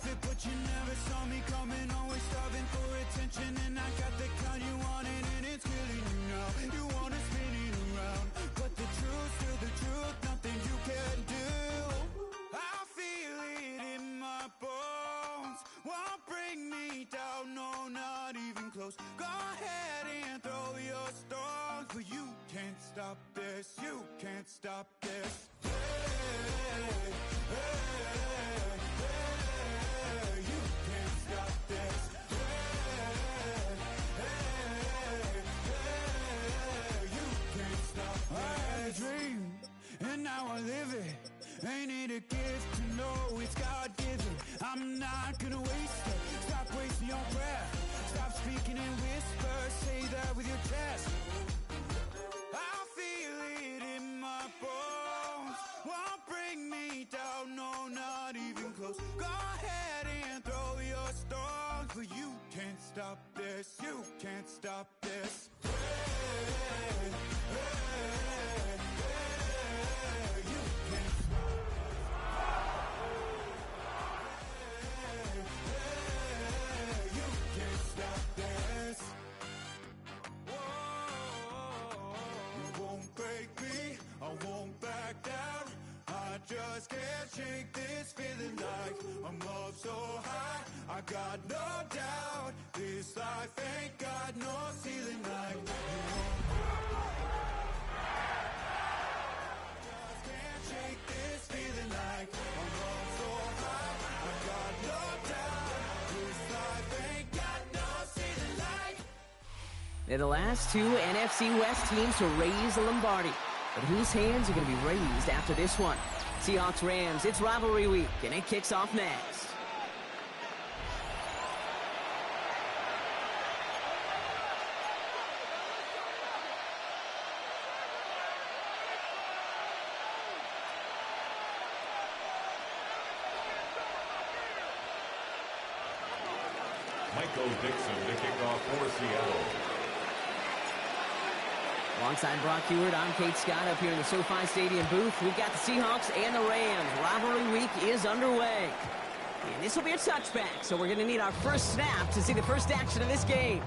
it, but you never saw me coming. Always starving for attention, and I got the kind you wanted, and it's killing you now. You wanna spin it around, but the truth's still the truth. Nothing you can do. I feel it in my bones. Won't bring me down, no, not even close. Go ahead and throw your stones, but you can't stop this. You can't stop this. You can't stop this. You can't stop this. I had a dream, and now I live it. Ain't it a gift to know it's God-given? I'm not gonna waste it. Stop wasting your breath. Stop speaking in whispers. Say that with your chest. I feel it in my bones. Won't bring me down, no, not even close. Go ahead and throw your stones, but you can't stop this. You can't stop this. I won't back down. I just can't shake this feeling like I'm up so high. I got no doubt this life ain't got no ceiling like you won't. Just can't shake this feeling like I'm up so high. I got no doubt this life ain't got no ceiling like. They're the last two NFC West teams to raise the Lombardi. But whose hands are going to be raised after this one? Seahawks-Rams, it's rivalry week, and it kicks off next. Michael Dixon to kick off for Seattle. Alongside Brock Hewitt, I'm Kate Scott up here in the SoFi Stadium booth. We've got the Seahawks and the Rams. Rivalry week is underway. And this will be a touchback, so we're going to need our first snap to see the first action of this game.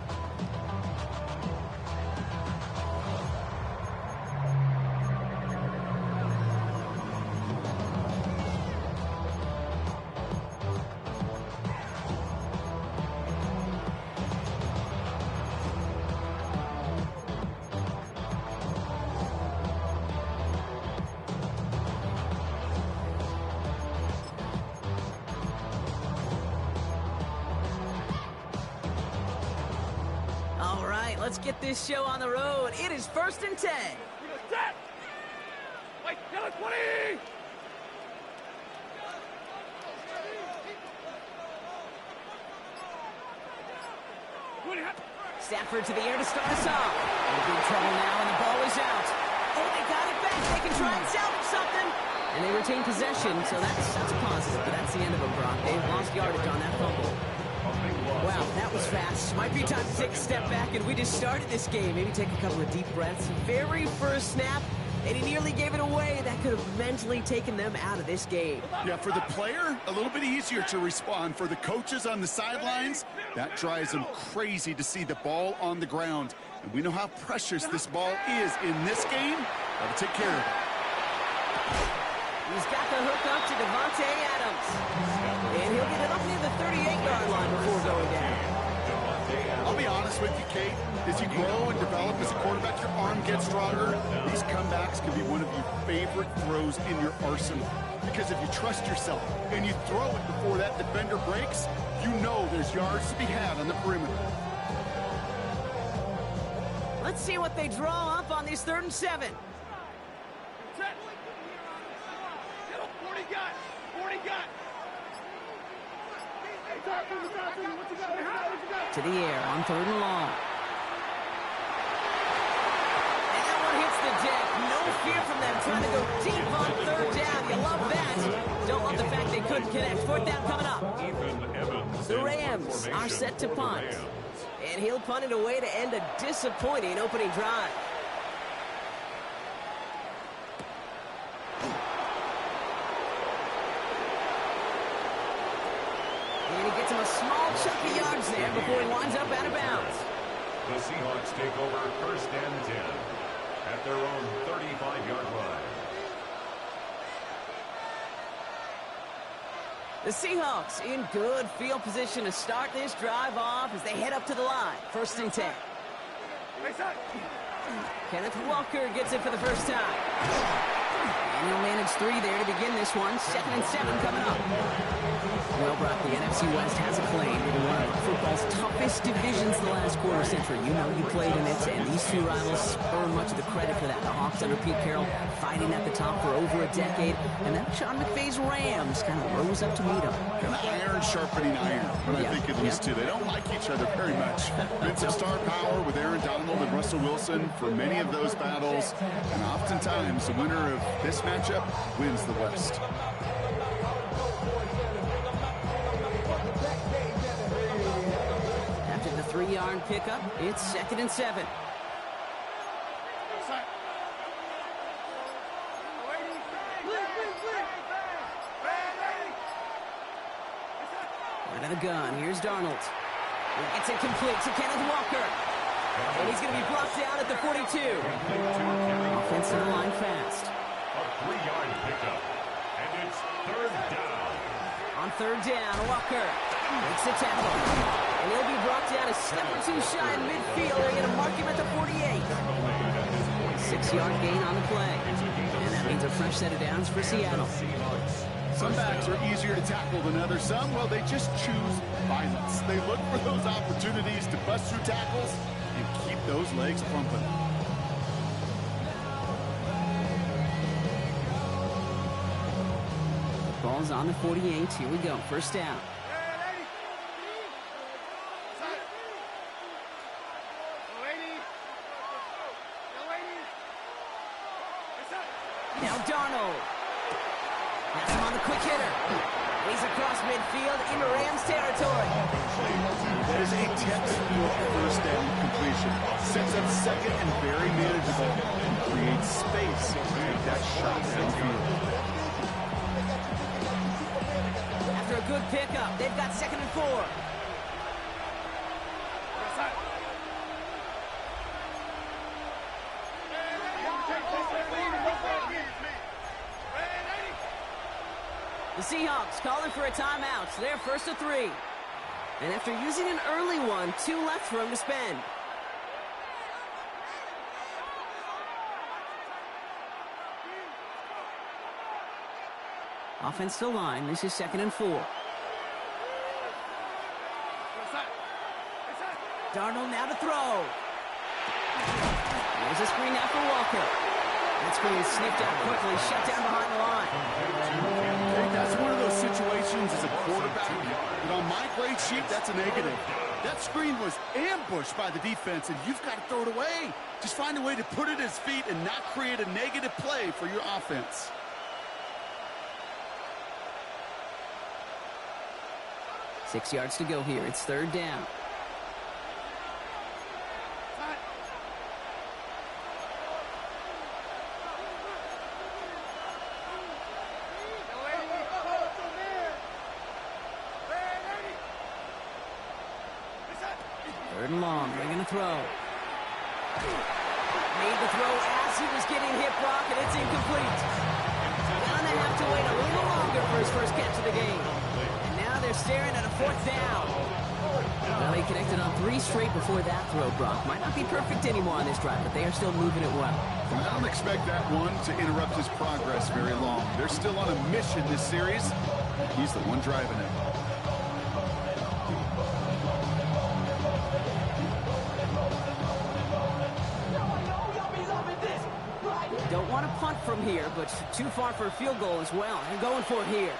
Let's get this show on the road. It is 1st and 10. Set! Wait, yellow 20! Stafford to the air to start us off. In big trouble now, and the ball is out. Oh, they got it back. They can try and salvage something. And they retain possession, so that's a positive. But that's the end of it, Brock. They've lost yardage on that fumble. Wow, that was fast. Might be time to take a step back, and we just started this game. Maybe take a couple of deep breaths. Very first snap, and he nearly gave it away. That could have mentally taken them out of this game. Yeah, for the player, a little bit easier to respond. For the coaches on the sidelines, that drives them crazy to see the ball on the ground. And we know how precious this ball is in this game. Got to take care of it. He's got the hook up to Devontae Adams. And he'll get it up near the 38-yard line before going down. I'll be honest with you, Kate. As you grow and develop as a quarterback, your arm gets stronger. These comebacks can be one of your favorite throws in your arsenal. Because if you trust yourself and you throw it before that defender breaks, you know there's yards to be had on the perimeter. Let's see what they draw up on these 3rd and 7. To the air on 3rd and long. And that one hits the deck. No fear from them. Trying to go deep on 3rd down. You love that. Don't love the fact they couldn't connect. 4th down coming up. The Rams are set to punt. And he'll punt it away to end a disappointing opening drive. moves there before he winds up out of bounds. The Seahawks take over 1st and 10 at their own 35-yard line. The Seahawks in good field position to start this drive off as they head up to the line. 1st and 10. Kenneth Walker gets it for the first time. And he'll manage 3 there to begin this one. 2nd and 7 coming up. Well, Brock, the NFC West has a claim to one of football's toughest divisions the last quarter century. You know you played in it, and these two rivals earn much of the credit for that. The Hawks under Pete Carroll fighting at the top for over a decade, and then Sean McVay's Rams kind of rose up to meet them. Iron sharpening iron, but I think it leads to they don't like each other very much. Been some star power with Aaron Donald and Russell Wilson for many of those battles, and oftentimes the winner of this matchup wins the West. After the 3-yard pickup, it's 2nd and 7. Out of the gun, here's Darnold. He gets it complete to Kenneth Walker. And he's going to be brought down at the 42. Offensive line fast. A 3-yard pickup, and it's 3rd down. On 3rd down, Walker makes the tackle. And he'll be brought down a step or 2 shy in midfield. They're going to mark him at the 48. 6-yard gain on the play. And that means a fresh set of downs for Seattle. Some backs are easier to tackle than others. Some, well, they just choose violence. They look for those opportunities to bust through tackles and keep those legs pumping. Ball's on the 48. Here we go. 1st down. Now Darnold. That's him on the quick hitter. He's across midfield into Rams territory. That is a textbook 1st down completion. Sets up 2nd and very manageable and creates space to make that shot downfield. After a good pickup, they've got 2nd and 4. The Seahawks calling for a timeout. So they're 1st and 3. And after using an early one, 2 left for him to spend. Offensive line, this is 2nd and 4. Darnold now to throw. There's a screen now for Walker. That screen is sniffed out quickly, shut down behind the line. Okay, that's one of those situations as a quarterback, but on my grade sheet, that's a negative. That screen was ambushed by the defense, and you've got to throw it away. Just find a way to put it at his feet and not create a negative play for your offense. Six yards to go here. It's 3rd down. Third and long. They're going to throw. Made the throw as he was getting hit, Brock, and it's incomplete. Gonna have to wait a little longer for his first catch of the game. And now they're staring at a 4th down. Well, they connected on 3 straight before that throw, Brock. Might not be perfect anymore on this drive, but they are still moving it well. And I don't expect that one to interrupt his progress very long. They're still on a mission this series. He's the one driving it. Don't want to punt from here, but too far for a field goal as well. They're going for it here.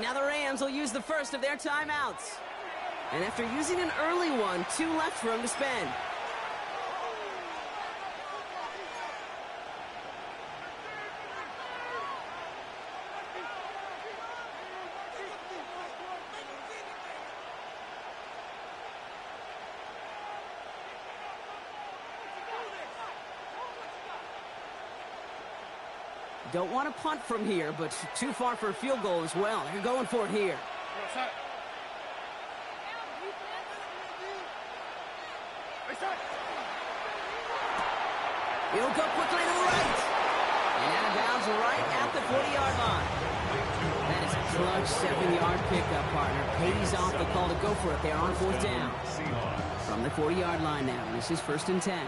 Now the Rams will use the first of their timeouts. And after using an early one, 2 left for him to spend. Don't want to punt from here, but too far for a field goal as well. They're going for it here. He'll go quickly to the right. And out of bounds right at the 40-yard line. That is a clutch 7-yard pickup, partner. Pays off the call to go for it there on 4th down. From the 40-yard line now. This is 1st and 10.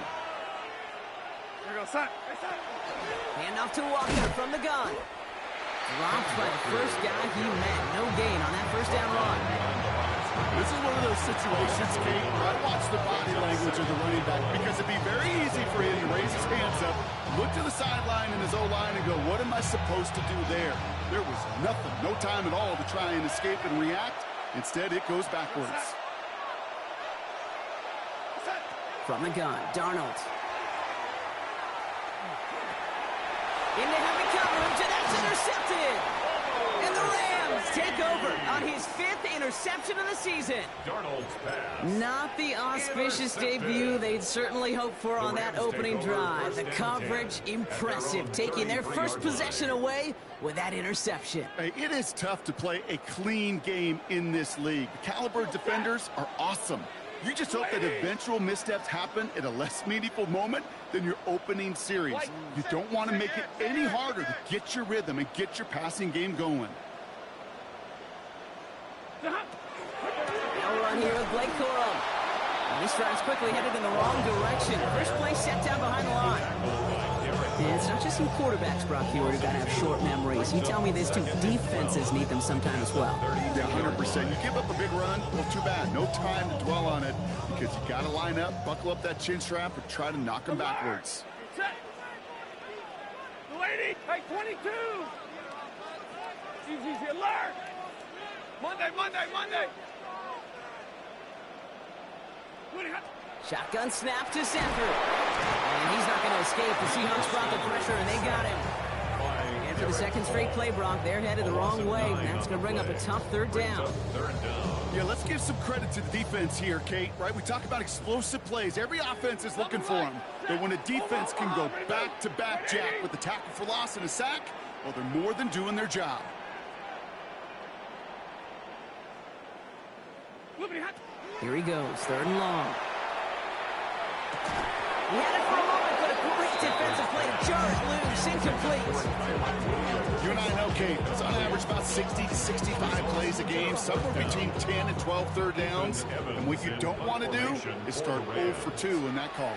Hand off to Walker from the gun. Dropped by the first guy he met. No gain on that 1st down run. This is one of those situations, Kate, where I watch the body language of the running back because it'd be very easy for him to raise his hands up, look to the sideline in his O-line and go, what am I supposed to do there? There was nothing, no time at all to try and escape and react. Instead, it goes backwards. From the gun, Darnold. Into heavy coverage, and that's intercepted. And the Rams take over on his 5th interception of the season. Darnold's pass. Not the auspicious debut they'd certainly hoped for on that opening drive. The coverage, impressive, taking their first possession away with that interception. Hey, it is tough to play a clean game in this league. The caliber of defenders are awesome. You just hope that eventual missteps happen at a less meaningful moment than your opening series. You don't want to make it any harder to get your rhythm and get your passing game going. No run here with Blake Corum. And this drive's quickly headed in the wrong direction. First play set down behind the line. And it's not just some quarterbacks, Brock, here who've got to have short memories. You tell me this too. Defenses need them sometime as well. Yeah, 100%. You give up a big run, well, too bad. No time to dwell on it because you got to line up, buckle up that chin strap, and try to knock them backwards. Lady, take 22. Easy, alert. Monday. Shotgun snap to center. And he's not going to escape. The Seahawks brought the pressure, and they got him. And for the second straight play, Brock, they're headed the wrong way. And that's going to bring up a tough 3rd down. Yeah, let's give some credit to the defense here, Kate, right? We talk about explosive plays. Every offense is looking for them. But when a defense can go back-to-back jack with a tackle for loss and a sack, well, they're more than doing their job. Here he goes, 3rd and long. He had it for a moment, but a great defensive play to jar it loose, incomplete. You and I know, Kate, it's on average about 60 to 65 plays a game, somewhere between 10 and 12 3rd downs. And what you don't want to do is start 0 for 2 in that column.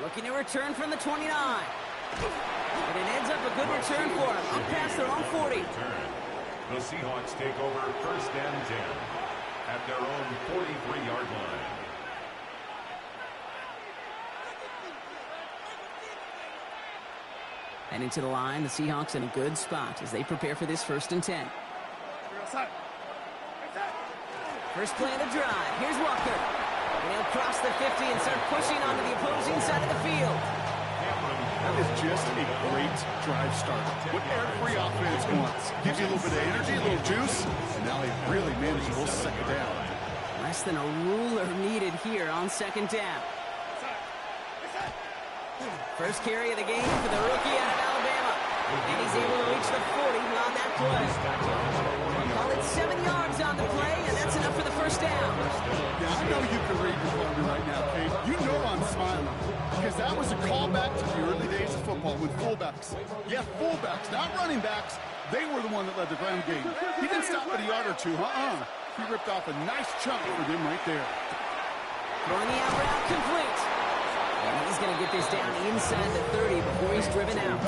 Looking to return from the 29. But it ends up a good return for him, up past their own 40. The Seahawks take over 1st and 10 at their own 43-yard line. And into the line, the Seahawks in a good spot as they prepare for this 1st and 10. First play of the drive. Here's Walker. And he'll cross the 50 and start pushing onto the opposing side of the field. That is just a great drive start. What every offense wants. Gives you a little bit of energy, a little juice, and now they really manageable 2nd down. Less than a ruler needed here on 2nd down. First carry of the game for the rookie out of Alabama. And he's able to reach the 40 on that play. Call it 7 yards on the play, and that's enough for the 1st down. Yeah, I know you can read your partner right now, Kate. You know I'm smiling. Because that was a callback to the early days of football with fullbacks. Yeah, fullbacks, not running backs. They were the one that led the ground game. He didn't stop at a yard or two, He ripped off a nice chunk for them right there. Throwing the out route complete. And he's going to get this down inside the 30 before he's driven out.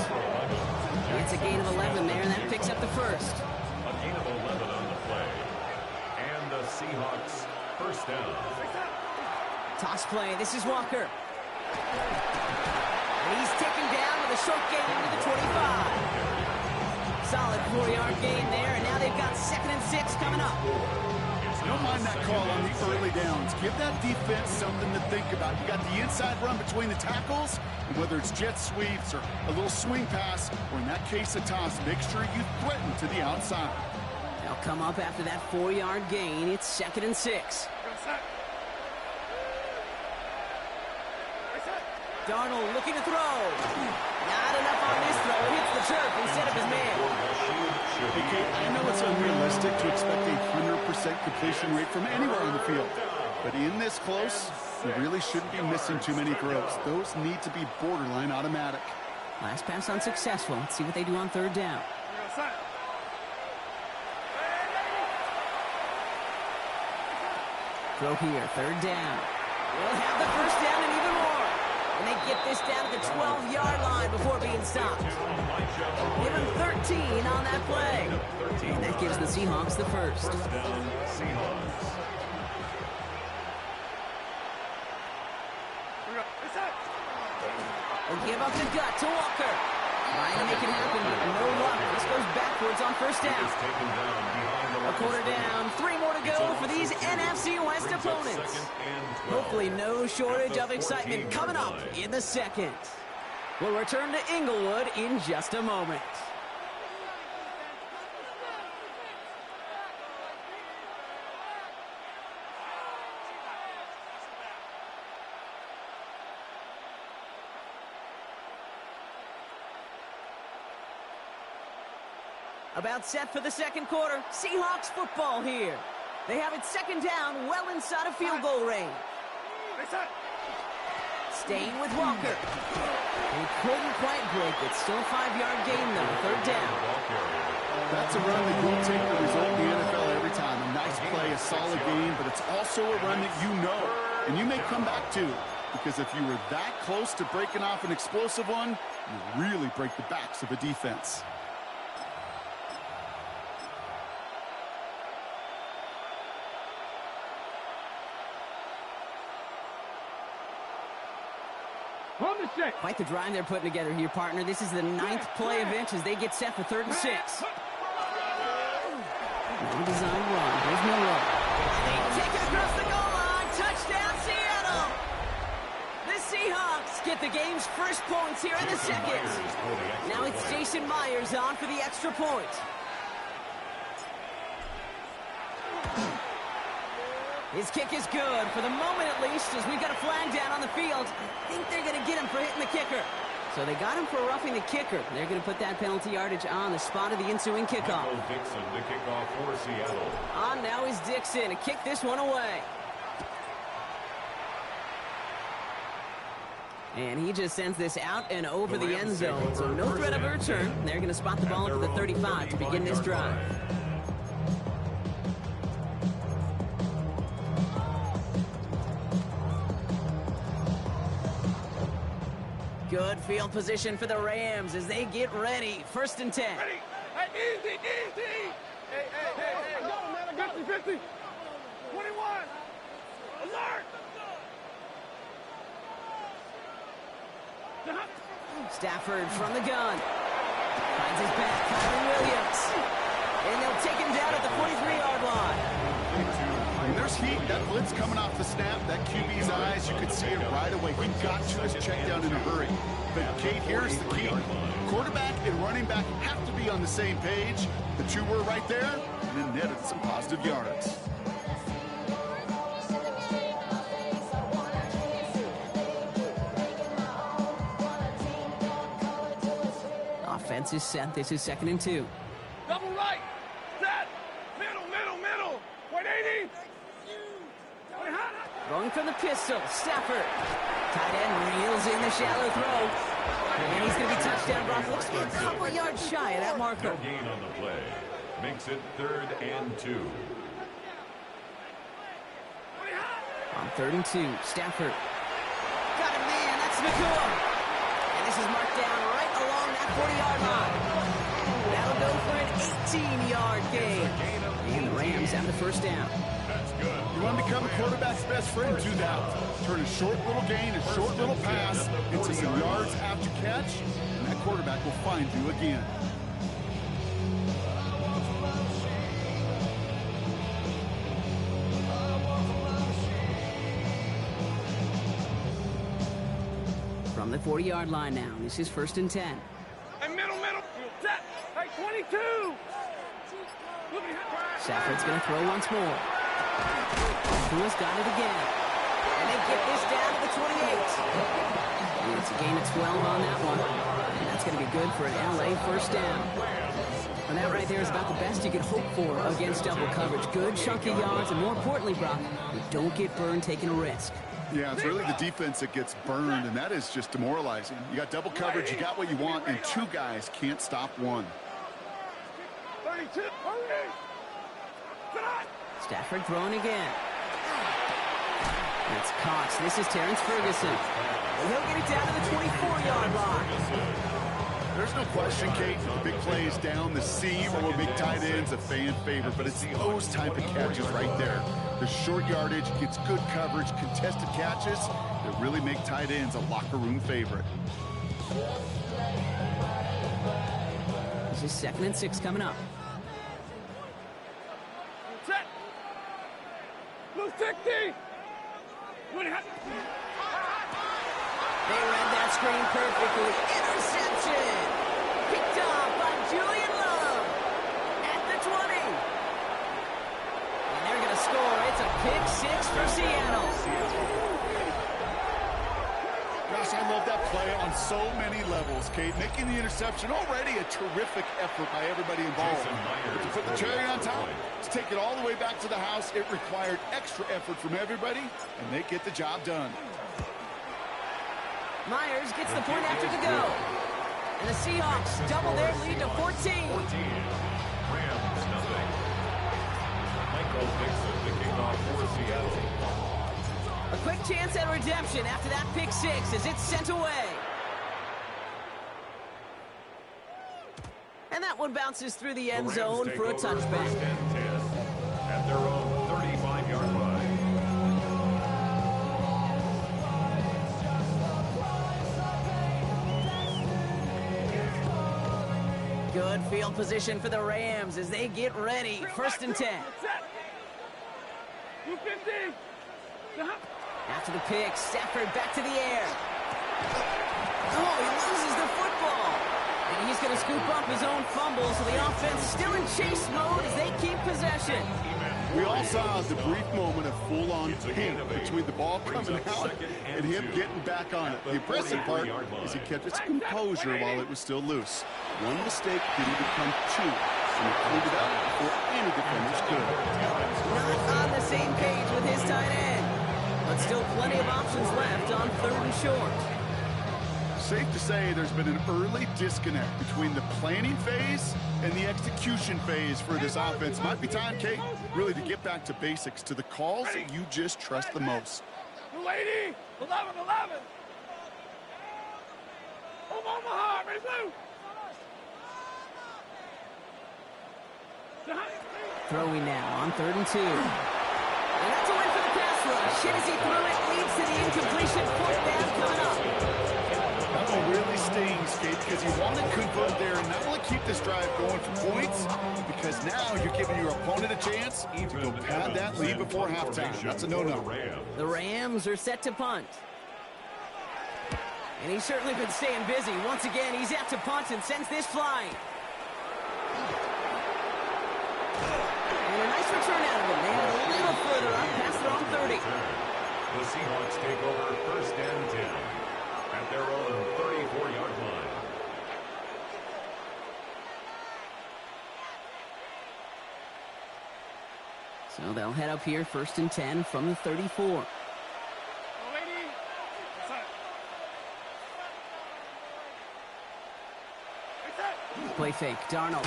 It's a gain of 11 there, and that picks up the 1st. A gain of 11 on the play. And the Seahawks 1st down. Toss play. This is Walker. And he's taken down with a short gain to the 25. Solid 4-yard gain there, and now they've got 2nd and 6 coming up. Don't mind that call on the early downs. Give that defense something to think about. You got the inside run between the tackles, and whether it's jet sweeps or a little swing pass, or in that case a toss, make sure you threaten to the outside. They'll come up after that 4-yard gain. It's 2nd and 6. Darnold looking to throw. Not enough on this throw. It hits the turf instead of his man. Hey, Kate, I know it's unrealistic to expect a 100% 100% completion rate from anywhere on the field. But in this close, you really shouldn't be missing too many throws. Those need to be borderline automatic. Last pass unsuccessful. Let's see what they do on third down. Throw here, third down. We'll have the first down and even more. And they get this down to the 12-yard line before being stopped. Give them 13 on that play. And that gives the Seahawks the first. They'll give up the gut to Walker. Trying to make it happen, but no luck. This goes backwards on first down. A quarter down, 3 more to go for these NFC West opponents. Hopefully no shortage of excitement coming up in the second. We'll return to Inglewood in just a moment. About set for the second quarter. Seahawks football here. They have it second down, well inside of field goal range. Staying with Walker. He couldn't quite break it. Still a 5-yard gain, though. Third down. That's a run that will take the result in the NFL every time. A nice play, a solid game, but it's also a run that you know, and you may come back to. Because if you were that close to breaking off an explosive one, you really break the backs of a defense. Quite the drive they're putting together here, partner. This is the 9th play of inch as they get set for 3rd and 6. No design run. Here's Miller. They take it across the goal line. Touchdown, Seattle. The Seahawks get the game's first points here in the second. Now it's Jason Myers on for the extra point. His kick is good, for the moment at least, as we've got a flag down on the field. I think they're going to get him for hitting the kicker. So they got him for roughing the kicker. They're going to put that penalty yardage on the spot of the ensuing kickoff. Dixon to kick off for Seattle. On now is Dixon to kick this one away. And he just sends this out and over the end zone. So no threat of a return. They're going to spot the ball at the 35 to begin this drive. Good field position for the Rams as they get ready. 1st and 10. Ready. Hey, easy. Hey. Go, man. I got you. 50. 21. Alert. Stafford from the gun. Finds his back. Kyron Williams. And they'll take him down at the 43-yard line. When there's heat, that blitz coming off the snap, that QB's eyes, you could see it right away. He got to his check down in a hurry. But, Kate, here's the key. Quarterback and running back have to be on the same page. The two were right there, and then netted some positive yards. Offense is set. This is 2nd and 2. Double right. Set. Middle. Wait, 80. Wait, hot. Going from the pistol. Stafford. Tight end reels in the shallow throw. And he's going to be touchdown brought. Looks to be a couple yards shy of that marker. Gain on the play. Makes it 3rd and 2. On 3rd and 2. Stafford. Got him, man. That's Nakua. And this is marked down right along that 40-yard line. That'll go for an 18-yard gain. And the Rams have the first down. That's good. You want to become a quarterback's best friend, do that. Turn a short little gain, a short little pass into some yards after catch, and that quarterback will find you again. From the 40-yard line now. This is 1st and 10. Hey, middle. Set. Hey, 22. Stafford's going to throw once more. Tua's got it again. And they get this down to the 28. And it's a gain of 12 on that one. And that's going to be good for an LA first down. And that right there is about the best you could hope for against double coverage. Good chunky yards, and more importantly, Brock, you don't get burned taking a risk. Yeah, it's really the defense that gets burned, and that is just demoralizing. You got double coverage, you got what you want, and two guys can't stop one. 32, Stafford throwing again. That's Cox. This is Terrence Ferguson. And he'll get it down to the 24-yard line. There's no question, Kate, the big plays down the seam or will make tight ends a fan favorite, but it's those type of catches right there. The short yardage gets good coverage, contested catches that really make tight ends a locker room favorite. This is 2nd and 6 coming up. set. Blue 60. They read that screen perfectly. Interception! Picked off by Julian Love at the 20. And they're going to score. It's a pick 6 for Seattle. Gosh, I love that play on so many levels, Kate. Making the interception already a terrific effort by everybody involved. But to put the cherry on top, to take it all the way back to the house, it required extra effort from everybody, and they get the job done. Myers gets the point after the go. And the Seahawks double their lead to 14. Rams nothing. Michael Dixon picking off for Seattle. A quick chance at redemption after that pick 6 as it's sent away. And that one bounces through the end zone for a touchback. First and 10 at their own 35-yard line. Good field position for the Rams as they get ready. 1st and 10. Blue 50. After the pick, Stafford back to the air. Oh, he loses the football. And he's going to scoop up his own fumble, so the offense still in chase mode as they keep possession. We all saw the brief moment of full-on pain between the ball coming out and him getting back on it. The impressive part is he kept his composure while it was still loose. One mistake didn't become two, and he cleaned it up before any defenders could. Not on the same page with his tight end, but still plenty of options left on 3rd and short. Safe to say there's been an early disconnect between the planning phase and the execution phase for this offense. Might be time, Kate, really to get back to basics, to the calls that you just trust the most. Blue 80. 11. Omaha. Ready, blue. Throwing now on 3rd and 2. And that's a win for the pass rush. Shit as he threw it, leads to the incompletion. 4th down coming up. That one really stings, Kate, because you want to convert there and not only keep this drive going for points, because now you're giving your opponent a chance to go pad that lead before halftime. That's a no-no. The Rams are set to punt. And he's certainly been staying busy. Once again, he's out to punt and sends this flying. And a nice return out of him. They had a little further up past their own 30. The Seahawks take over 1st and 10 at their own 34-yard line. So they'll head up here 1st and 10 from the 34. Play fake, Darnold.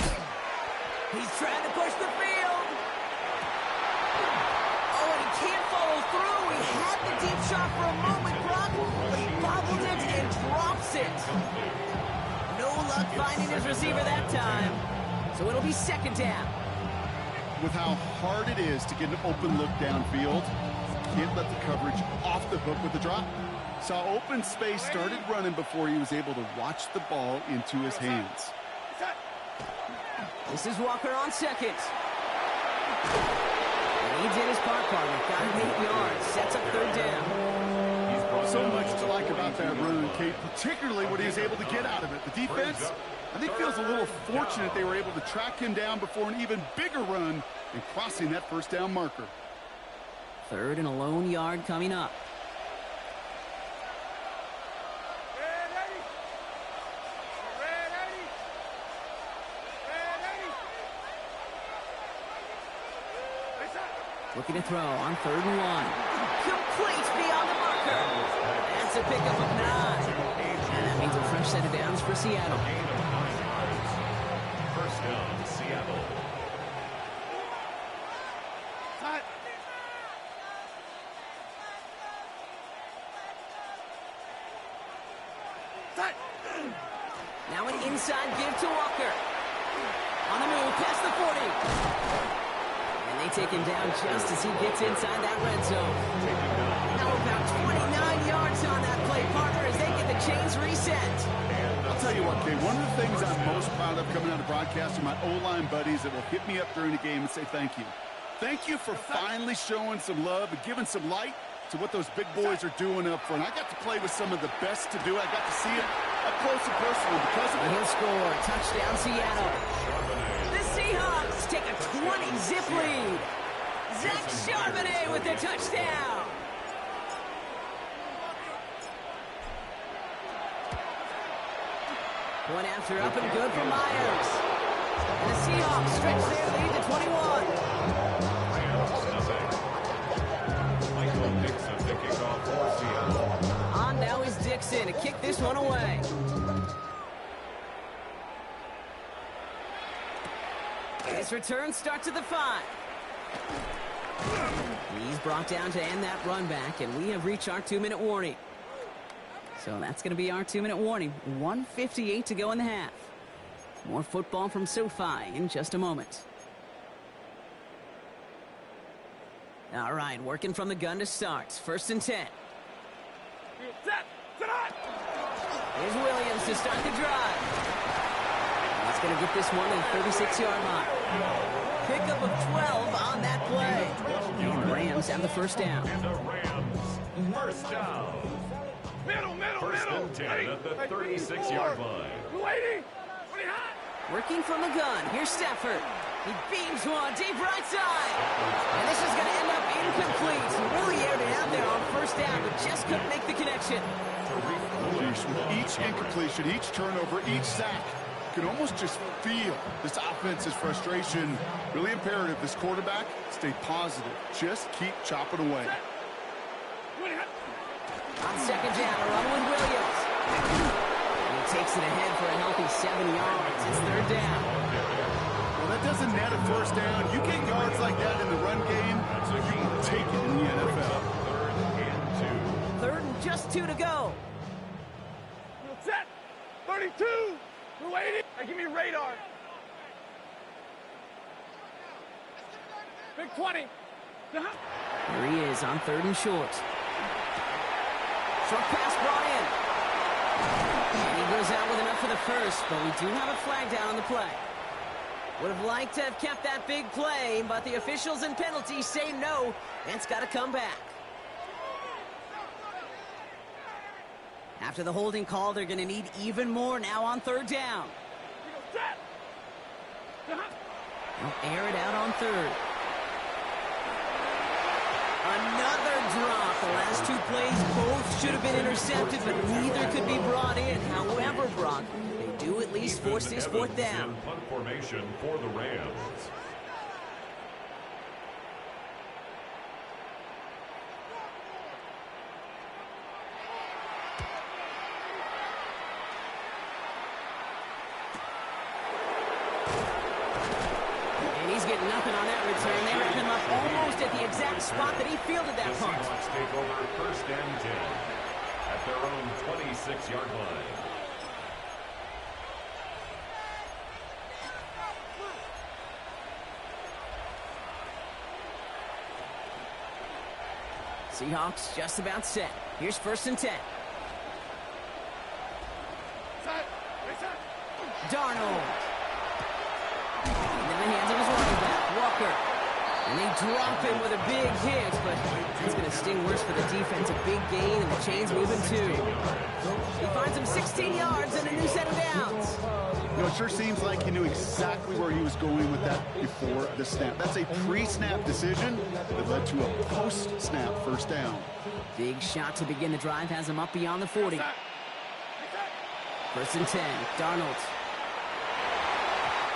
He's trying to push the field. Oh, and he can't follow through. He had the deep shot for a moment, Brock, but he bobbled it and drops it. No luck finding his receiver that time. So it'll be 2nd down. With how hard it is to get an open look downfield, can't let the coverage off the hook with the drop. Saw open space, started running before he was able to watch the ball into his hands. This is Walker on 2nd. And he did his part, partner. Got him 8 yards. Sets up 3rd down. So much to like about that run, Kate, particularly what he was able to get out of it. The defense, I think, feels a little fortunate they were able to track him down before an even bigger run and crossing that 1st down marker. 3rd and a lone yard coming up. Looking to throw on 3rd and 1. Complete beyond the marker. That's a pickup of 9. And that means a fresh set of downs for Seattle. First down, Seattle. Now an inside give to Walker. On the move, past the 40. And they take him down just as he gets inside that red zone. Now about 29 yards on that play, partner, as they get the chains reset. I'll tell you what, Kay, one of the things I'm most proud of coming out of broadcast are my O-line buddies that will hit me up during the game and say thank you. Thank you for finally showing some love and giving some light to what those big boys are doing up front. I got to play with some of the best to do it. I got to see it up close and personal because of it. He'll score. Touchdown, Seattle. The Seahawks take a 20-zip lead. Zach Charbonnet with the touchdown. One after up and good for Myers. And the Seahawks stretch their lead to 21. Michael Dixon to kick off for Seattle. On now is Dixon to kick this one away. His return starts at the 5. He's brought down to end that run back, and we have reached our 2-minute warning. So that's going to be our 2-minute warning. 1:58 to go in the half. More football from SoFi in just a moment. All right, working from the gun to start. 1st and 10. Here's Williams to start the drive. He's going to get this one at the 36-yard line. Pickup of 12 on that play. And the Rams have the first down. And the Rams, first down. First and 10 at the 36-yard line. Waiting. Working from the gun. Here's Stafford. He beams one deep right side. And this is going to end up incomplete. He really aired it out there on 1st down, but just couldn't make the connection. Each incompletion, each turnover, each sack, you can almost just feel this offense's frustration. Really imperative, this quarterback, stay positive. Just keep chopping away. On 2nd down, a run with Williams. And he takes it ahead for a healthy 7 yards. It's 3rd down. Well, that doesn't net a 1st down. You get yards like that in the run game, you will take it in the NFL. 3rd and just 2 to go. Set. 32. We're waiting. Give me radar. Big 20. Here he is on 3rd and short. Short pass brought in. And he goes out with enough for the first, but we do have a flag down on the play. Would have liked to have kept that big play, but the officials and penalties say no, and it's got to come back. After the holding call, they're going to need even more now on 3rd down. They'll air it out on 3rd. Another drop. The last 2 plays both should have been intercepted, but neither could be brought in. However, Brock, they do at least force this 4th down. Punt formation for the Rams. Getting nothing on that return. They wrap him up almost at the exact spot that he fielded that punt. The Seahawks take over 1st and 10 at their own 26-yard line. Seahawks just about set. Here's 1st and 10. Darnold. In the hands of his running back, Walker. And they drop him with a big hit, but it's going to sting worse for the defense. A big gain, and the chains moving too. He finds him 16 yards and a new set of downs. You know, it sure seems like he knew exactly where he was going with that before the snap. That's a pre-snap decision that led to a post-snap 1st down. Big shot to begin the drive has him up beyond the 40. 1st and 10, Darnold.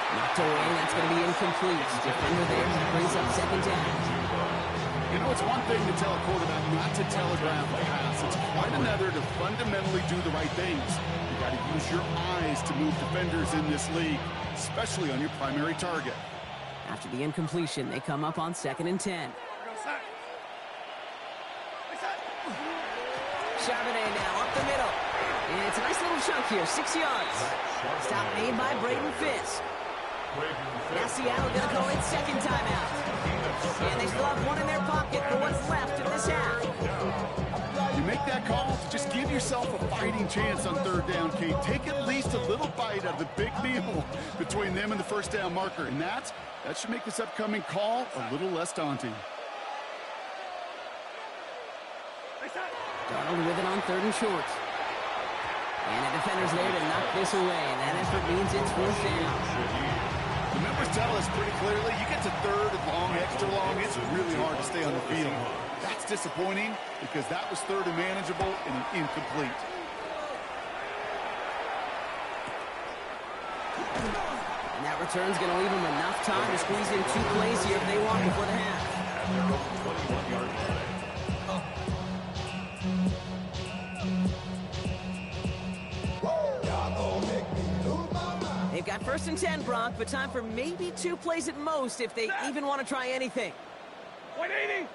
Knocked away, that's going to be incomplete. Defender there brings up 2nd down. You know, it's one thing to tell a quarterback not to telegraph a pass. It's quite another to fundamentally do the right things. You got to use your eyes to move defenders in this league, especially on your primary target. After the incompletion, they come up on 2nd and 10. Charbonnet now up the middle. And it's a nice little chunk here, 6 yards. Stop made by Braden Fisk. Now Seattle going to call in second timeout. And they still have one in their pocket for what's left in this half. You make that call, just give yourself a fighting chance on 3rd down, Kate. Take at least a little bite of the big meal between them and the first down marker. And that should make this upcoming call a little less daunting. Darnold with it on 3rd and short. And the defender's there to knock this away, and that effort means it's 4th down. The numbers tell us pretty clearly, you get to 3rd and long, extra long, it's really hard to stay on the field. That's disappointing because that was 3rd and manageable and an incomplete. And that return's going to leave them enough time to squeeze in 2 plays here if they want before the half. At their own 21-yard line. They've got 1st and 10, Brock, but time for maybe 2 plays at most if they even want to try anything. 180.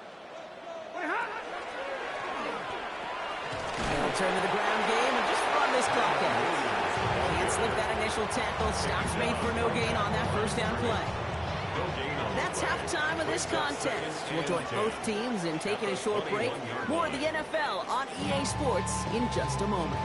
They'll turn to the ground game and just run this clock out. Can't slip that initial tackle. Stops made for no gain on that 1st down play. That's halftime of this contest. We'll join both teams in taking a short break. More of the NFL on EA Sports in just a moment.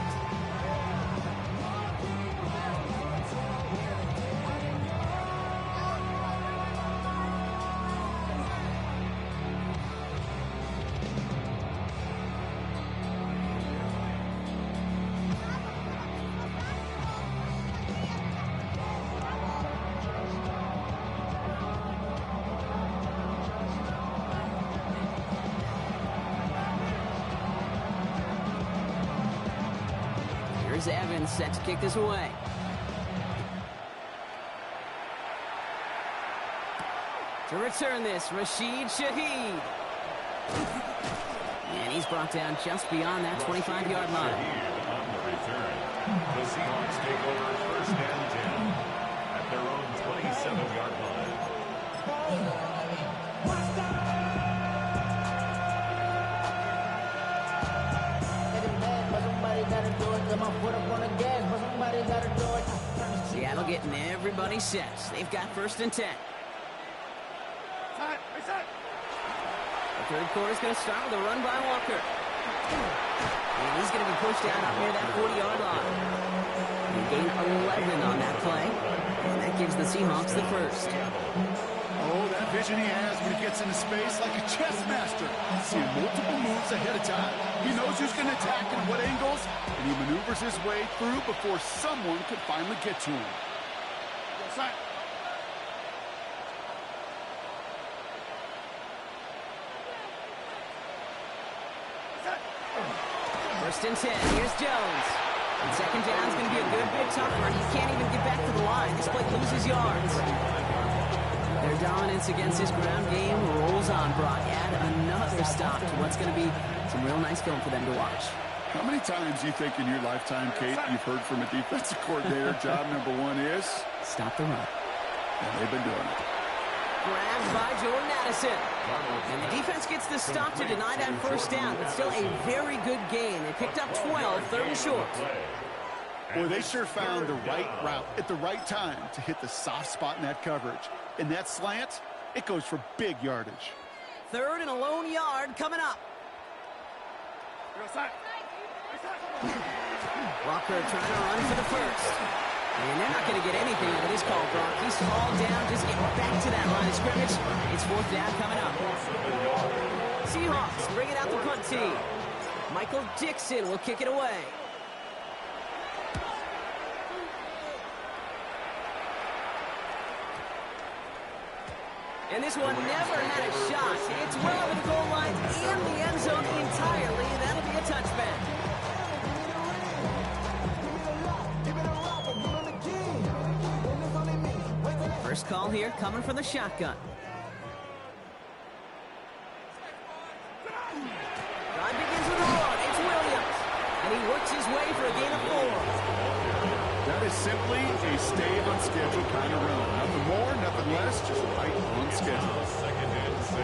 Evans set to kick this away. To return this, Rashid Shaheed. And he's brought down just beyond that 25-yard line. On the return, the Seahawks take over 1st and 10 at their own 27-yard line. Seattle getting everybody set. They've got 1st and 10. The 3rd quarter's going to start with a run by Walker. And he's going to be pushed out up near that 40-yard line. He gained 11 on that play. And that gives the Seahawks the 1st. Oh, that vision he has when he gets into space like a chess master. Seeing multiple moves ahead of time. He knows who's going to attack and what angles, and he maneuvers his way through before someone could finally get to him. First and 10. Here's Jones. And 2nd down's going to be a good bit tougher. He can't even get back to the line. This play loses yards. Their dominance against this ground game rolls on, Brock. Add another stop to what's going to be some real nice film for them to watch. How many times do you think in your lifetime, Kate, you've heard from a defensive coordinator, job number 1 is? Stop the run. And they've been doing it. Grabbed by Jordan Addison. And the defense gets the stop to deny that 1st down, but still a very good gain. They picked up 12, 3rd and short. Boy, they sure found the right route at the right time to hit the soft spot in that coverage. And that slant, it goes for big yardage. 3rd and a lone yard coming up. Walker trying to run for the 1st. And they're not going to get anything out of this call, Brock. He's hauled down, just getting back to that line of scrimmage. It's 4th down coming up. Seahawks bring it out the punt team. Michael Dixon will kick it away. And this one never had a shot. It's well over the goal line and the end zone entirely. That'll be a touchback. First call here coming from the shotgun. And he works his way for a gain of 4. That is simply a stay on schedule kind of run. Nothing more, nothing less, just right on schedule. Second and 6.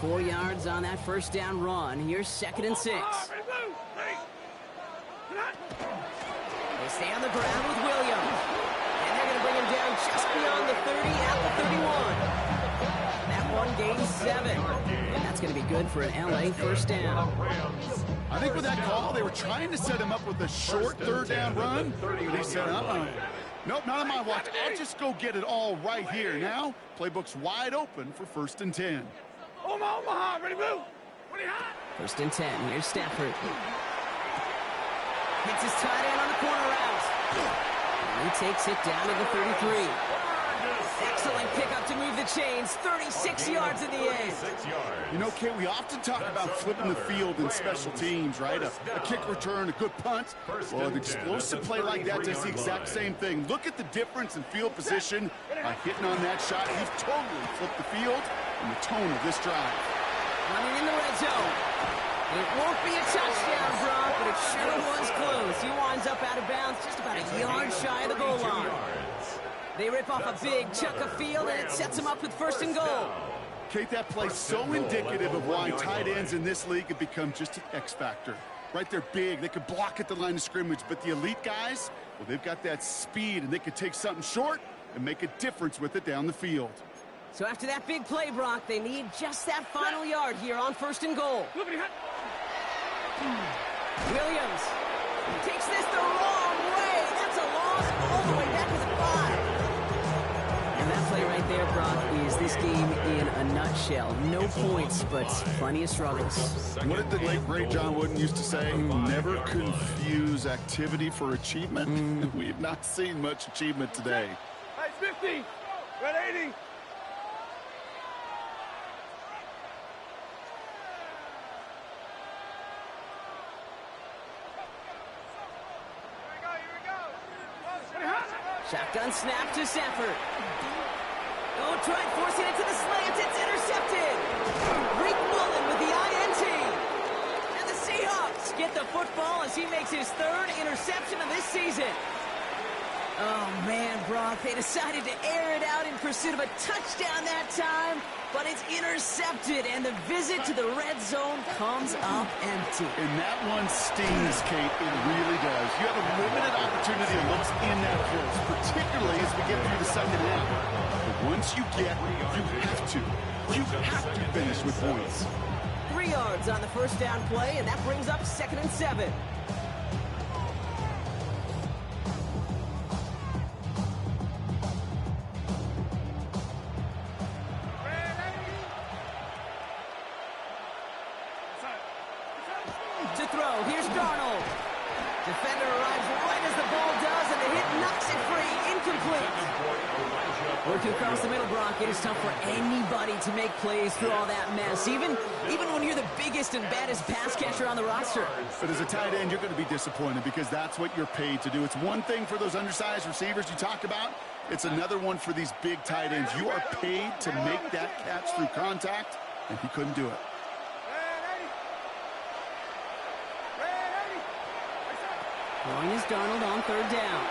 Four yards on that first down run. Here's 2nd and 6. They stay on the ground with Williams. And they're going to bring him down just beyond the 30 at the 31. That one gains 7. And that's going to be good for an LA first down. I think with that call, they were trying to set him up with a short third down run. But he said, nope, not on my watch. I'll just go get it all right here. Now, playbook's wide open for 1st and 10. Omaha, ready, blue. What are you hot? 1st and 10. Here's Stafford. Hits his tight end on the corner route. And he takes it down to the 33. Excellent pickup to move the chains. 36 yards in the end. You know, Kate, we often talk about flipping the field in special teams, right? A kick return, a good punt. Well, an explosive play like that does the exact same thing. Look at the difference in field position by hitting on that shot. He's totally flipped the field and the tone of this drive. Running in the red zone. It won't be a touchdown, Brock, but it sure was close. He winds up out of bounds just about a yard shy of the goal line. They rip off a big chunk of field, and it sets them up with 1st and goal. Kate, that play's so indicative of why tight ends in this league have become just an X factor. Right, they're big. They could block at the line of scrimmage, but the elite guys, well, they've got that speed, and they could take something short and make a difference with it down the field. So after that big play, Brock, they need just that final yard here on 1st and goal. Williams takes this the wrong way. That's a loss all the way back to the 5. And that play right there, Brock, is this game in a nutshell. No points, but plenty of struggles. What did the late, great John Wooden used to say? Never confuse activity for achievement. We have not seen much achievement today. Hey, 50. Red 80. Shotgun snap to Stafford. Oh, tried forcing it to the slant. It's intercepted. Rick Mullen with the INT. And the Seahawks get the football as he makes his 3rd interception of this season. Oh, man, Brock, they decided to air it out in pursuit of a touchdown that time, but it's intercepted, and the visit to the red zone comes up empty. And that one stings, Kate. It really does. You have a limited opportunity to look in that close, particularly as we get through the second half. But once you have to finish with points. 3 yards on the first down play, and that brings up 2nd and 7. To throw, here's Darnold. Defender arrives right as the ball does, and the hit knocks it free. Incomplete. Working across the middle, Brock, it is tough for anybody to make plays through all that mess, even when you're the biggest and baddest pass catcher on the roster. But as a tight end, you're going to be disappointed because that's what you're paid to do. It's one thing for those undersized receivers you talk about. It's another one for these big tight ends. You are paid to make that catch through contact, and he couldn't do it. Throwing is Darnold on 3rd down.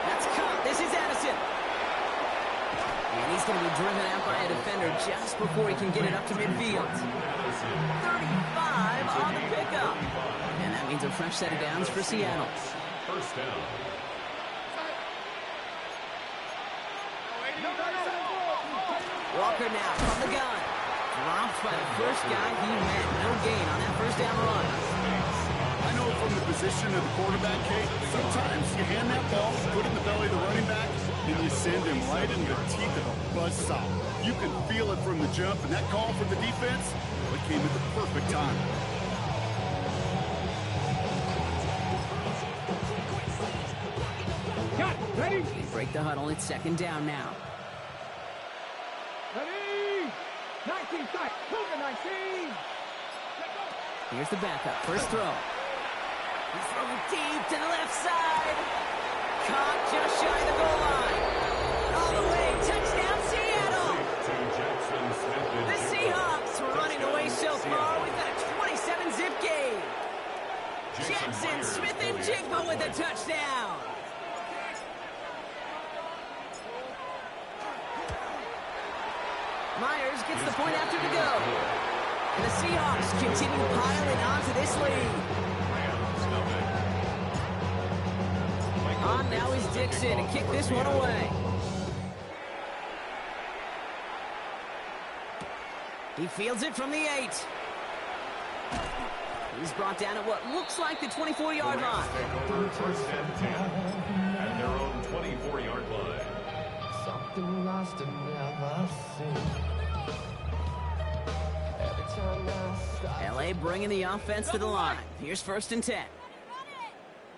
That's caught. This is Addison. And he's going to be driven out by a defender just before he can get it up to midfield. 35 on the pickup. And that means a fresh set of downs for Seattle. 1st down. Walker now from the gun. Dropped by the first guy he met. No gain on that first down run. I know from the position of the quarterback, Kate, sometimes you hand that ball, put it in the belly of the running back, and you send him right into the teeth of a buzzsaw. You can feel it from the jump, and that call from the defense, well, it came at the perfect time. Got ready. They break the huddle. It's 2nd down now. Ready. 19 tight. Cougar 19. Here's the backup. First throw. He's throwing deep to the left side. caught just shy of the goal line. All the way, touchdown Seattle! The Seahawks running away so far. We've got a 27-zip game. Jackson Smith and Jigba with a touchdown. Myers gets the point after to go. And the Seahawks continue piling onto this lead. On now is Dixon to kick this one away. He fields it from the 8. He's brought down at what looks like the 24-yard line. Take over first and 10 at their own 24-yard line. Something lost and never seen. Every time I stop. LA bringing the offense to the line. Here's first and 10.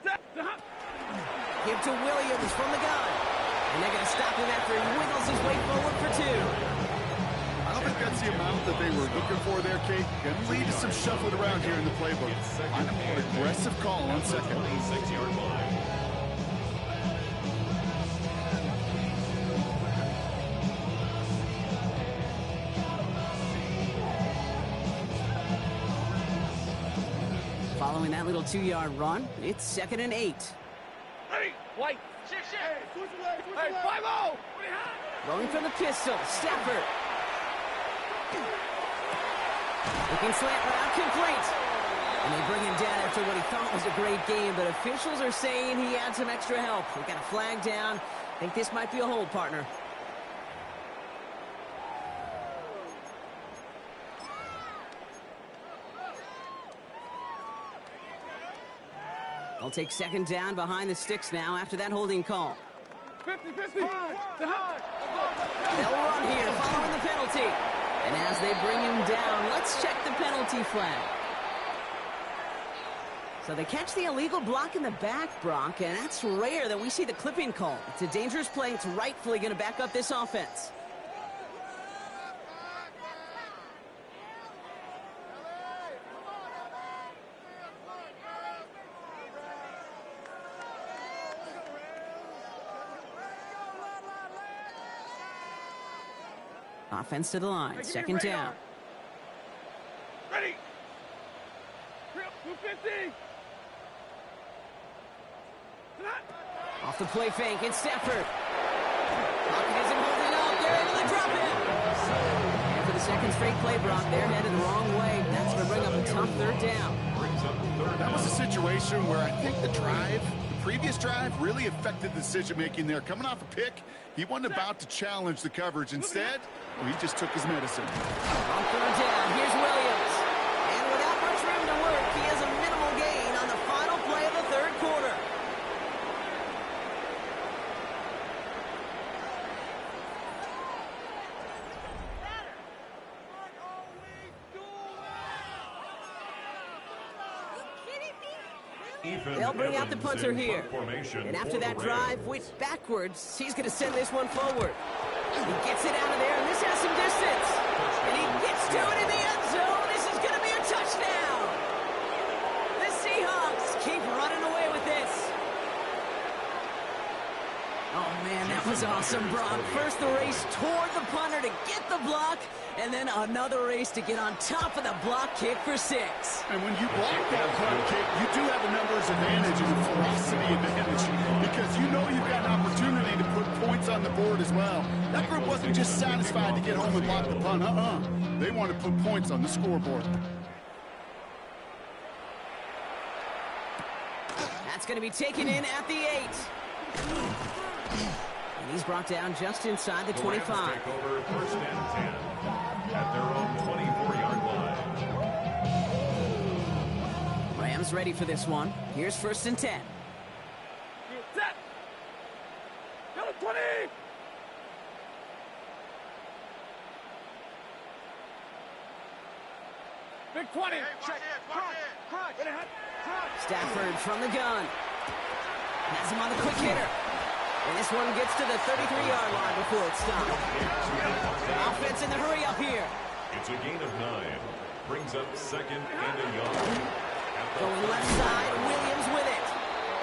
Give to Williams from the gun. And they're going to stop him after he wiggles his way forward for 2. I don't think that's the amount that they were looking for there, Kate. Going to lead to some shuffling around here in the playbook. I'm an aggressive call on second. 26-yard line. Following that little 2-yard run, it's second and 8. Ready, white. Hey, 5-0. Rolling from the pistol, Stafford. Looking slant route complete. And they bring him down after what he thought was a great game, but officials are saying he had some extra help. We got a flag down. I think this might be a hold, partner. They'll take second down behind the sticks now after that holding call. 50. They'll run here following the penalty. And as they bring him down, let's check the penalty flag. So they catch the illegal block in the back, Brock, and that's rare that we see the clipping call. It's a dangerous play. It's rightfully going to back up this offense. Offense to the line, second down. Ready. 250. Off the play fake, it's Stafford. Pocket isn't holding up. They're able to drop it. And for the second straight play, Brock, they're headed the wrong way. That's going to bring up a tough third down. That was a situation where I think the previous drive, really affected the decision-making there. Coming off a pick, he wasn't about to challenge the coverage. Instead, he just took his medicine. On third down, here's Williams. And without much room to work, he has a minimal gain on the final play of the third quarter. They'll bring out the punter here. And after that drive went backwards, he's going to send this one forward. He gets it out of there, and this has some distance. And he gets to it in the end zone. This is going to be a touchdown. The Seahawks keep running away with this. Oh, man, that was awesome, Brock. First the race toward the punter to get the block, and then another race to get on top of the block kick for 6. And when you block that punt kick, you do have a numbers advantage and a velocity advantage because you know you've got an opportunity to put points on the board as well. That group wasn't just satisfied to get home and block the punt. They want to put points on the scoreboard. That's going to be taken in at the 8. And he's brought down just inside the 25. Rams take over first and 10 at their own 24-yard line. Rams ready for this one. Here's first and 10. Set. Yellow 20. Big 20. Check. Crunch. Stafford from the gun. Has him on the quick hitter. And this one gets to the 33-yard line before it's stopped. The offense in the hurry up here. It's a gain of 9. Brings up second and a yard. Going left side, Williams with it.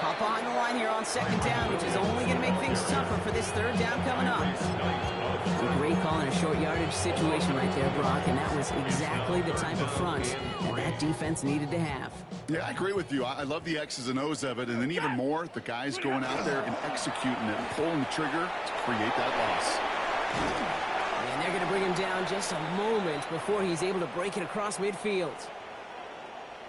Caught behind the line here on second down, which is only going to make things tougher for this third down coming up. A great call in a short yardage situation right there, Brock, and that was exactly the type of front that defense needed to have. Yeah, I agree with you. I love the X's and O's of it, and then even more, the guys going out there and executing it, pulling the trigger to create that loss. And they're going to bring him down just a moment before he's able to break it across midfield.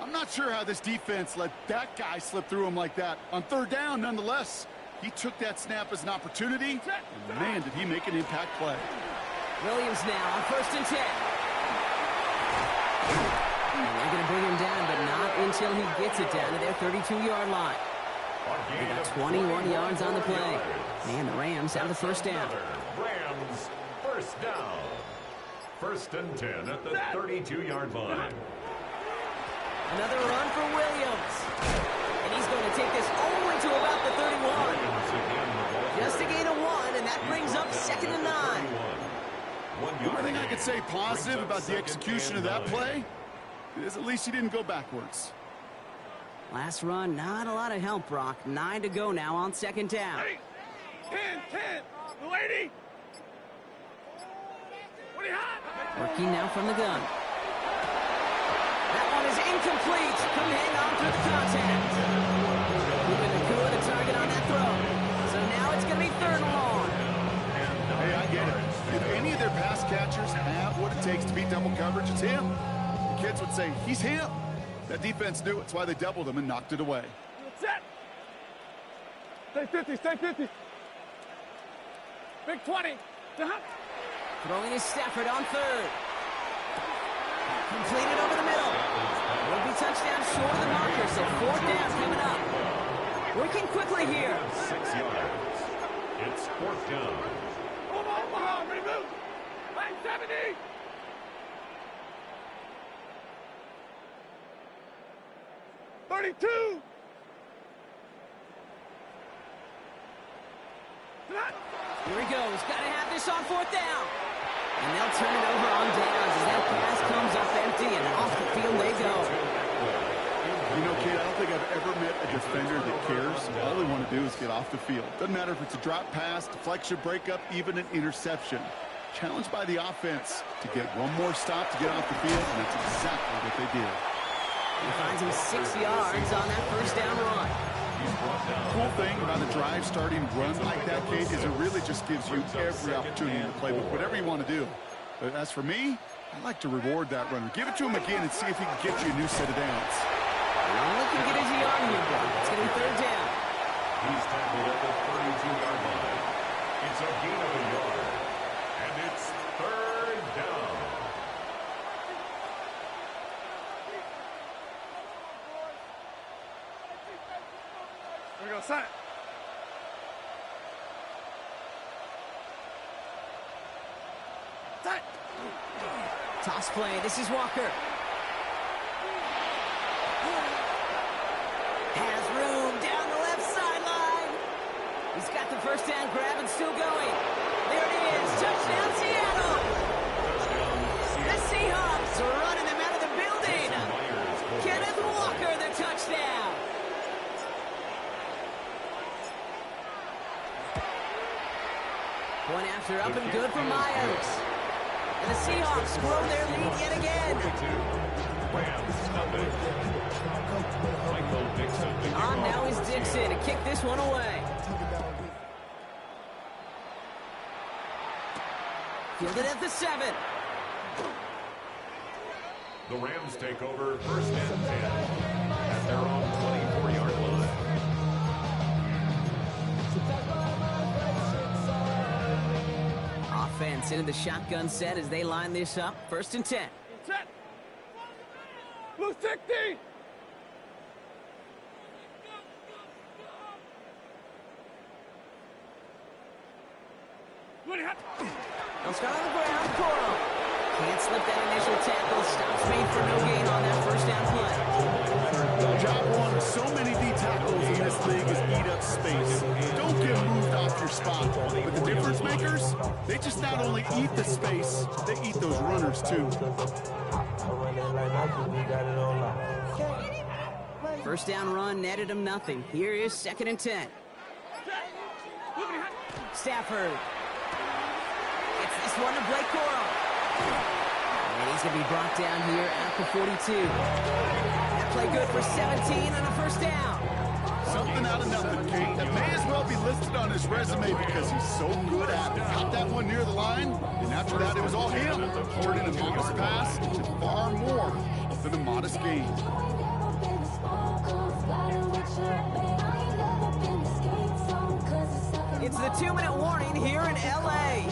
I'm not sure how this defense let that guy slip through him like that. On third down, nonetheless, he took that snap as an opportunity, and man, did he make an impact play. Williams now on 1st and 10. And they're going to bring him down, but not until he gets it down to their 32-yard line. They got 21 yards on the play. And the Rams have the first down. Rams first down. 1st and 10 at the 32-yard line. Another run for Williams. And he's going to take this only to about the 31. Just a gain of 1, and that brings up 2nd and 9. The only thing I could say positive about the execution of that play is at least he didn't go backwards. Last run, not a lot of help, Brock. 9 to go now on 2nd down. 10, the lady. What are you hot? Working now from the gun. That one is incomplete. Couldn't hang on through the contact. Keeping the coup of the target on that throw. So now it's going to be 3rd and long. Hey, I get it. If any of their pass catchers have what it takes to beat double coverage, it's him. The kids would say, he's him. That defense knew it. That's why they doubled him and knocked it away. Set. Stay 50, stay 50. Big 20. Throwing is Stafford on 3rd. Completed over the middle. Will be touchdown short of the marker, so 4th down coming up. Working quickly here. 6 yards. It's 4th down. Omaha, remove. 70. $32. Here he goes. Got to have this on 4th down. And they'll turn it over on downs as that pass comes up empty, and off the field they go. You know, kid, I don't think I've ever met a defender that cares. All they want to do is get off the field. Doesn't matter if it's a drop pass, deflection, breakup, even an interception. Challenged by the offense to get one more stop to get off the field, and that's exactly what they did. He finds him 6 yards on that 1st down run. The cool thing about a drive starting run like that, Kate, is it really just gives you every opportunity in the playbook, whatever you want to do. But as for me, I like to reward that runner. Give it to him again and see if he can get you a new set of downs. Only can get his yard here, Brock. It's going to be 3rd down. He's tackled at the 32-yard line. It's a gain of a yard. And it's 3rd down. Here we go, set. Set. Toss play. This is Walker. Has room down the left sideline. He's got the 1st down grab and still going. There it is. Touchdown, Seattle. The Seahawks are running them out of the building. Kenneth Walker, the touchdown. Point after up and good for Myers. And the Seahawks grow their lead yet again. On now is Dixon to kick this one away. Fielded at the 7. The Rams take over 1st and 10 at their own 24-yard line. Offense into the shotgun set as they line this up. 1st and 10. Set. Blue 60. They'll start on the ground. Coral can't slip that initial tackle. Stops made for no gain on that 1st down play. Job one of so many D tackles in this league is eat up space. Don't get moved off your spot. But the difference makers, they just not only eat the space, they eat those runners too. First down run netted him nothing. Here is 2nd and 10. Stafford gets this one to Blake Corum. And he's going to be brought down here at the 42. That play good for 17 on a first down. Something out of nothing, Kate. That may as well be listed on his resume because he's so good at it. Got that one near the line, and after that, it was all him. Turning a modest pass into far more than a modest gain. It's the 2-minute warning here in L.A.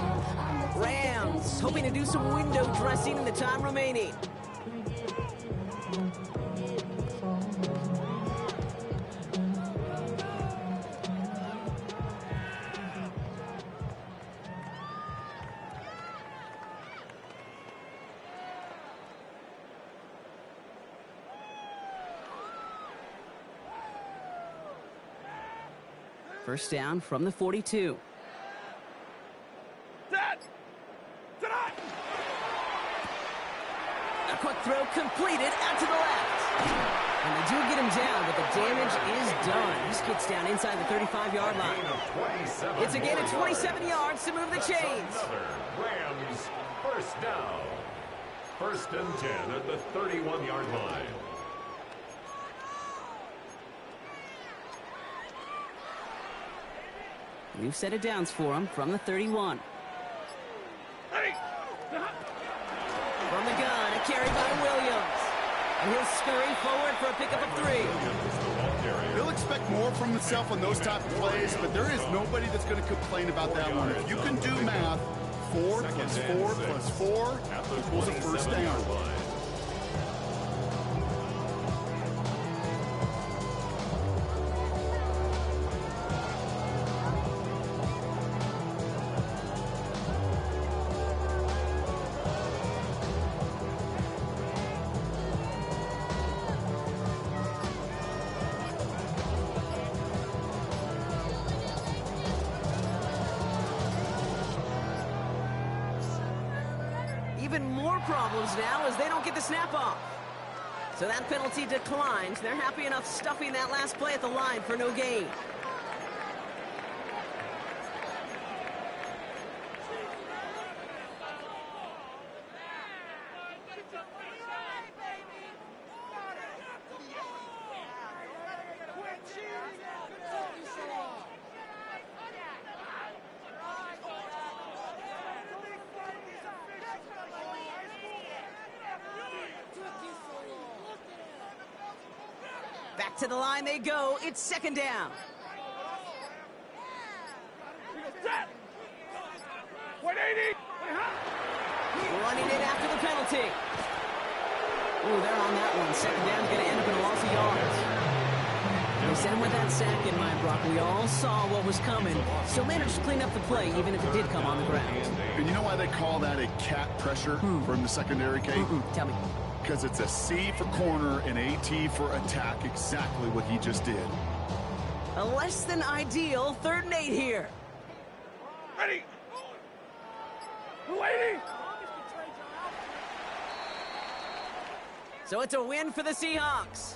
Rams hoping to do some window dressing in the time remaining. First down from the 42. A quick throw completed out to the left. And they do get him down, but the damage is done. This kid's down inside the 35-yard line. It's a gain of 27 yards to move the chains. Rams first down. 1st and 10 at the 31-yard line. New set of downs for him from the 31. From the gun, a carry by Williams. And he'll scurry forward for a pickup of 3. He'll expect more from himself on those type of plays, but there is nobody that's going to complain about that one. If you can do math, 4 plus 4 plus 4 equals a first down. Even more problems now as they don't get the snap off. So that penalty declines. They're happy enough stuffing that last play at the line for no gain. Back to the line they go. It's 2nd down. Running it after the penalty. Ooh, they're on that one. 2nd down's going to end up in a loss of yards. They sent him with that sack in mind, Brock. We all saw what was coming. Still managed to clean up the play, even if it did come on the ground. And you know why they call that a cat pressure from the secondary, Kate? Tell me. Because it's a C for corner and a T for attack, exactly what he just did. A less than ideal 3rd and 8 here. Ready. Lady. So it's a win for the Seahawks.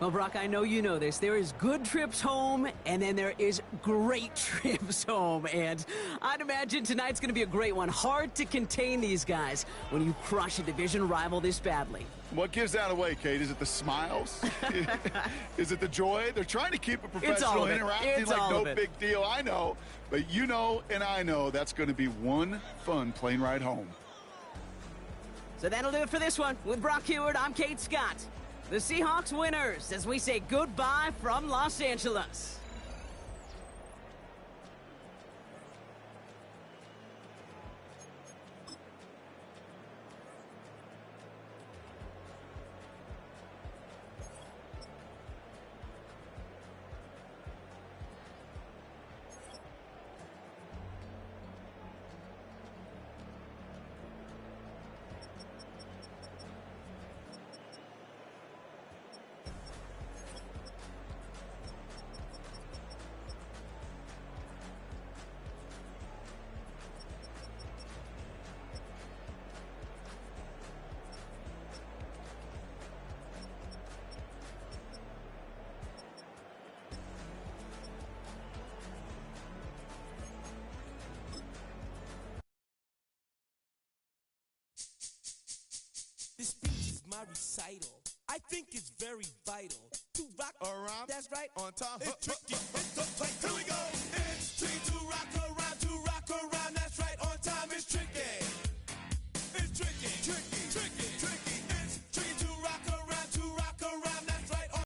Well, Brock, I know you know this. There is good trips home, and then there is great trips home. And I'd imagine tonight's going to be a great one. Hard to contain these guys when you crush a division rival this badly. What gives that away, Kate? Is it the smiles? Is it the joy? They're trying to keep it professional, interacting like no big deal. I know, but you know and I know that's going to be one fun plane ride home. So that'll do it for this one. With Brock Heward, I'm Kate Scott. The Seahawks winners as we say goodbye from Los Angeles. This speech is my recital. I think it's very vital to rock around. That's right, on time. It's tricky, it's so tight. Here we go.